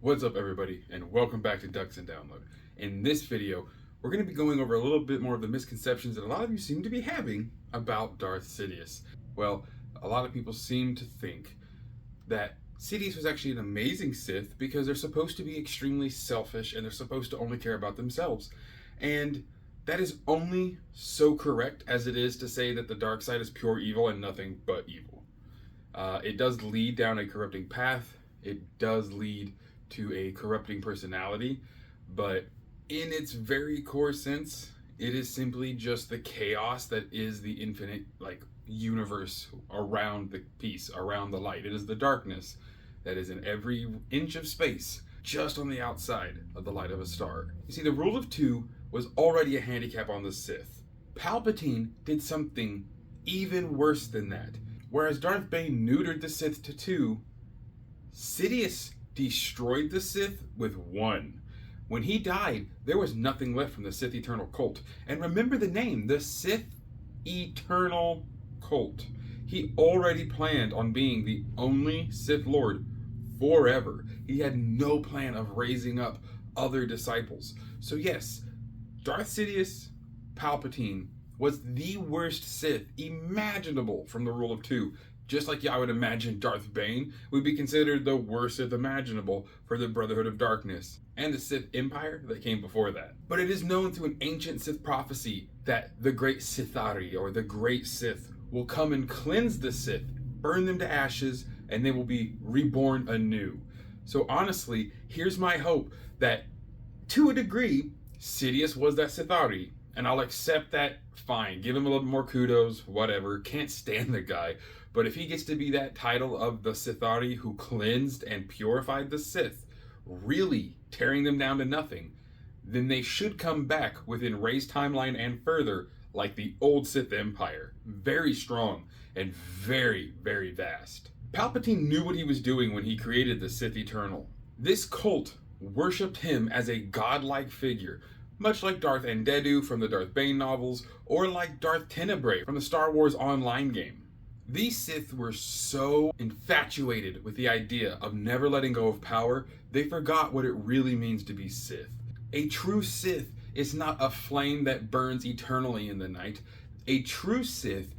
What's up, everybody, and welcome back to Ducks and Download. In this video, we're going to be going over a little bit more of the misconceptions that a lot of you seem to be having about Darth Sidious. Well, a lot of people seem to think that Sidious was actually an amazing Sith because they're supposed to be extremely selfish and they're supposed to only care about themselves. And that is only so correct as it is to say that the dark side is pure evil and nothing but evil. It does lead down a corrupting path. It does lead to a corrupting personality, but in its very core sense, it is simply just the chaos that is the infinite, universe around the piece, around the light. It is the darkness that is in every inch of space, just on the outside of the light of a star. You see, the rule of two was already a handicap on the Sith. Palpatine did something even worse than that. Whereas Darth Bane neutered the Sith to two, Sidious destroyed the Sith with one. When he died, there was nothing left from the Sith Eternal cult. And remember the name, the Sith Eternal cult. He already planned on being the only Sith Lord forever. He had no plan of raising up other disciples. So yes, Darth Sidious, Palpatine, was the worst Sith imaginable from the rule of two. Just like I would imagine Darth Bane would be considered the worst Sith imaginable for the Brotherhood of Darkness and the Sith Empire that came before that. But it is known through an ancient Sith prophecy that the great Sithari, or the great Sith, will come and cleanse the Sith, burn them to ashes, and they will be reborn anew. So honestly, here's my hope that, to a degree, Sidious was that Sithari, and I'll accept that, fine. Give him a little more kudos, whatever. Can't stand the guy. But if he gets to be that title of the Sithari who cleansed and purified the Sith, really tearing them down to nothing, then they should come back within Rey's timeline and further like the old Sith Empire. Very strong and very, very vast. Palpatine knew what he was doing when he created the Sith Eternal. This cult worshipped him as a godlike figure, much like Darth Endedu from the Darth Bane novels, or like Darth Tenebrae from the Star Wars Online game. These Sith were so infatuated with the idea of never letting go of power, they forgot what it really means to be Sith. A true Sith is not a flame that burns eternally in the night. A true Sith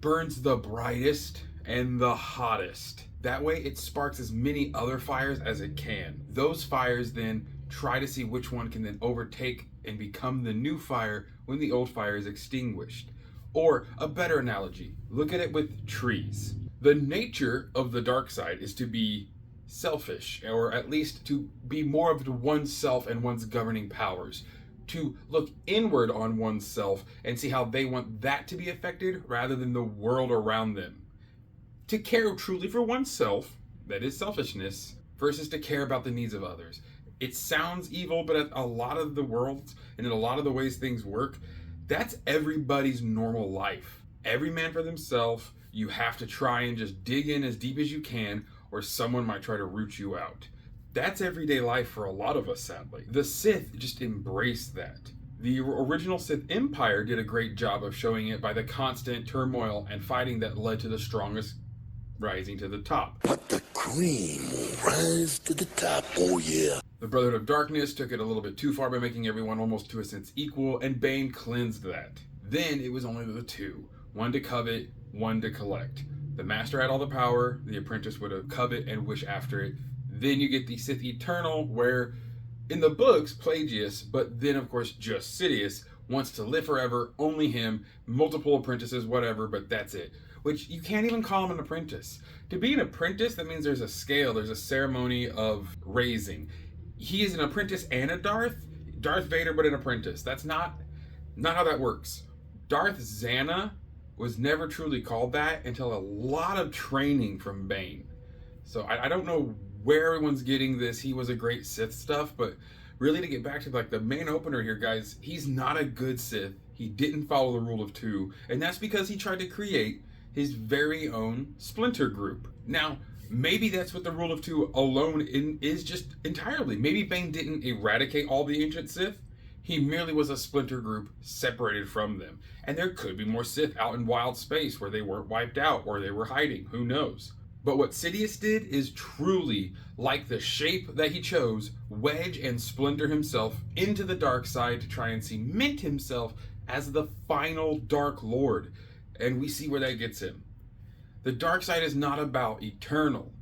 burns the brightest and the hottest. That way it sparks as many other fires as it can. Those fires then try to see which one can then overtake and become the new fire when the old fire is extinguished. Or a better analogy, look at it with trees. The nature of the dark side is to be selfish, or at least to be more of oneself and one's governing powers. To look inward on oneself and see how they want that to be affected rather than the world around them. To care truly for oneself, that is selfishness, versus to care about the needs of others. It sounds evil, but a lot of the world and in a lot of the ways things work, that's everybody's normal life. Every man for themselves. You have to try and just dig in as deep as you can, or someone might try to root you out. That's everyday life for a lot of us, sadly. The Sith just embraced that. The original Sith Empire did a great job of showing it by the constant turmoil and fighting that led to the strongest rising to the top. But the cream will rise to the top, oh yeah. The Brotherhood of Darkness took it a little bit too far by making everyone almost to a sense equal, and Bane cleansed that. Then it was only the two. One to covet, one to collect. The Master had all the power, the apprentice would have covet and wish after it. Then you get the Sith Eternal, where in the books, Plagueis, but then of course just Sidious, wants to live forever, only him, multiple apprentices, whatever, but that's it. Which you can't even call him an apprentice. To be an apprentice, that means there's a scale, there's a ceremony of raising. He is an apprentice and a Darth Vader, but an apprentice. That's not how that works. Darth Zana was never truly called that until a lot of training from Bane. So I don't know where everyone's getting this he was a great Sith stuff, but really to get back to the main opener here, guys, he's not a good Sith. He didn't follow the rule of two, and that's because he tried to create his very own splinter group. Now, maybe that's what the rule of two alone is just entirely. Maybe Bane didn't eradicate all the ancient Sith. He merely was a splinter group separated from them. And there could be more Sith out in wild space where they weren't wiped out or they were hiding. Who knows? But what Sidious did is truly, like the shape that he chose, wedge and splinter himself into the dark side to try and cement himself as the final Dark Lord. And we see where that gets him. The dark side is not about eternal.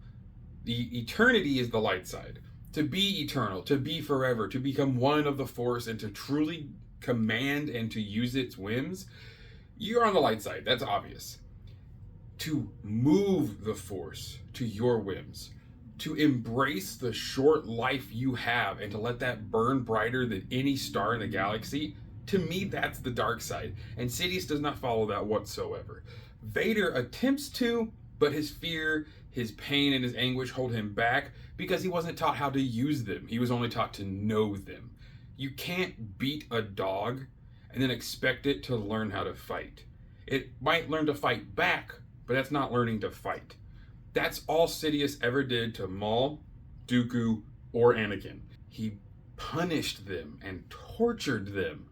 The eternity is the light side. To be eternal, to be forever, to become one of the Force, and to truly command and to use its whims, you're on the light side. That's obvious. To move the Force to your whims, to embrace the short life you have and to let that burn brighter than any star in the galaxy, to me, that's the dark side. And Sidious does not follow that whatsoever. Vader attempts to, but his fear, his pain, and his anguish hold him back because he wasn't taught how to use them. He was only taught to know them. You can't beat a dog and then expect it to learn how to fight. It might learn to fight back, but that's not learning to fight. That's all Sidious ever did to Maul, Dooku, or Anakin. He punished them and tortured them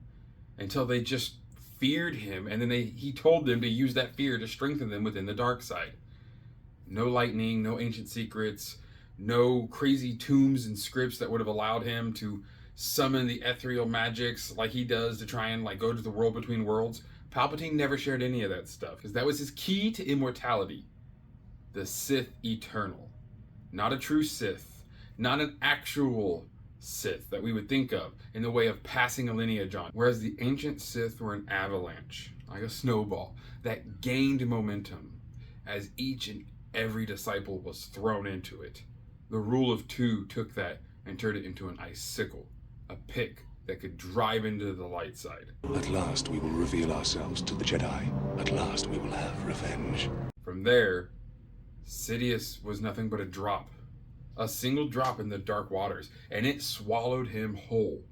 until they just feared him, and then he told them to use that fear to strengthen them within the dark side. No lightning, no ancient secrets, no crazy tombs and scripts that would have allowed him to summon the ethereal magics like he does to try and go to the world between worlds. Palpatine never shared any of that stuff, because that was his key to immortality. The Sith Eternal. Not a true Sith. Not an actual Sith that we would think of in the way of passing a lineage on. Whereas the ancient Sith were an avalanche, like a snowball, that gained momentum as each and every disciple was thrown into it. The rule of two took that and turned it into an icicle, a pick that could drive into the light side. At last we will reveal ourselves to the Jedi. At last we will have revenge. From there, Sidious was nothing but a drop. A single drop in the dark waters, and it swallowed him whole.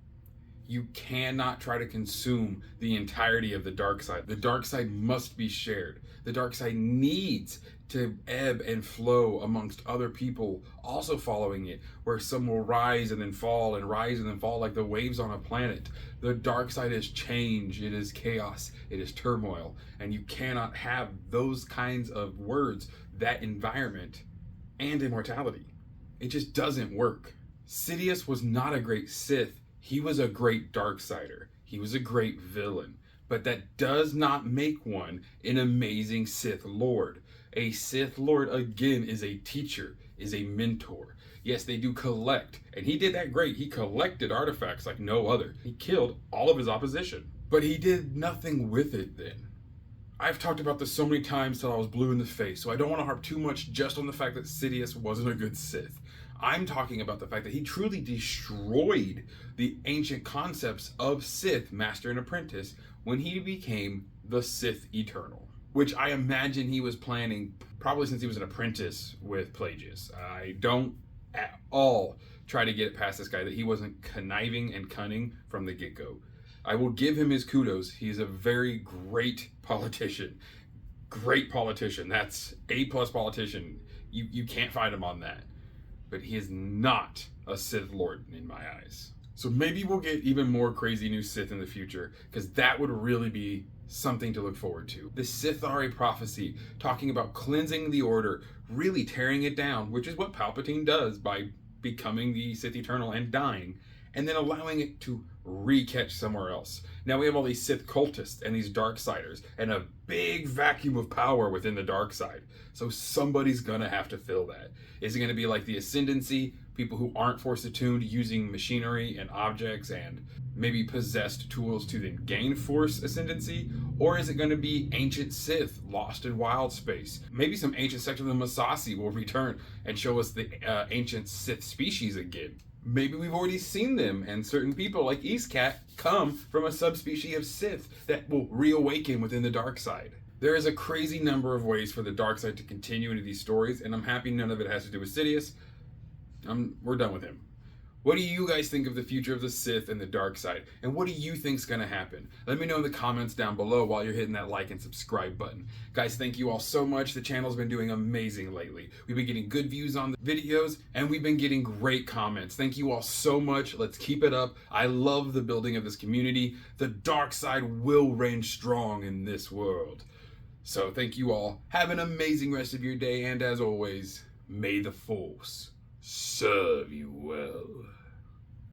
You cannot try to consume the entirety of the dark side. The dark side must be shared. The dark side needs to ebb and flow amongst other people also following it, where some will rise and then fall and rise and then fall like the waves on a planet. The dark side is change, it is chaos, it is turmoil, and you cannot have those kinds of words, that environment, and immortality. It just doesn't work. Sidious was not a great Sith. He was a great Darksider. He was a great villain. But that does not make one an amazing Sith Lord. A Sith Lord, again, is a teacher, is a mentor. Yes, they do collect, and he did that great. He collected artifacts like no other. He killed all of his opposition. But he did nothing with it then. I've talked about this so many times till I was blue in the face, so I don't want to harp too much just on the fact that Sidious wasn't a good Sith. I'm talking about the fact that he truly destroyed the ancient concepts of Sith, Master and Apprentice, when he became the Sith Eternal, which I imagine he was planning probably since he was an apprentice with Plagueis. I don't at all try to get it past this guy that he wasn't conniving and cunning from the get-go. I will give him his kudos. He's a very great politician. Great politician. That's A+ politician. You can't fight him on that. But he is not a Sith Lord in my eyes. So maybe we'll get even more crazy new Sith in the future, because that would really be something to look forward to. The Sithari prophecy, talking about cleansing the Order, really tearing it down, which is what Palpatine does by becoming the Sith Eternal and dying, and then allowing it to re-catch somewhere else. Now we have all these Sith cultists and these Darksiders, and a big vacuum of power within the dark side. So somebody's gonna have to fill that. Is it gonna be like the Ascendancy, people who aren't Force attuned using machinery and objects and maybe possessed tools to then gain Force ascendancy? Or is it gonna be ancient Sith lost in wild space? Maybe some ancient section of the Massassi will return and show us the ancient Sith species again. Maybe we've already seen them, and certain people like Eastcat come from a subspecies of Sith that will reawaken within the dark side. There is a crazy number of ways for the dark side to continue into these stories, and I'm happy none of it has to do with Sidious. We're done with him. What do you guys think of the future of the Sith and the dark side? And what do you think's gonna happen? Let me know in the comments down below while you're hitting that like and subscribe button. Guys, thank you all so much. The channel's been doing amazing lately. We've been getting good views on the videos, and we've been getting great comments. Thank you all so much. Let's keep it up. I love the building of this community. The dark side will reign strong in this world. So thank you all. Have an amazing rest of your day, and as always, may the Force serve you well.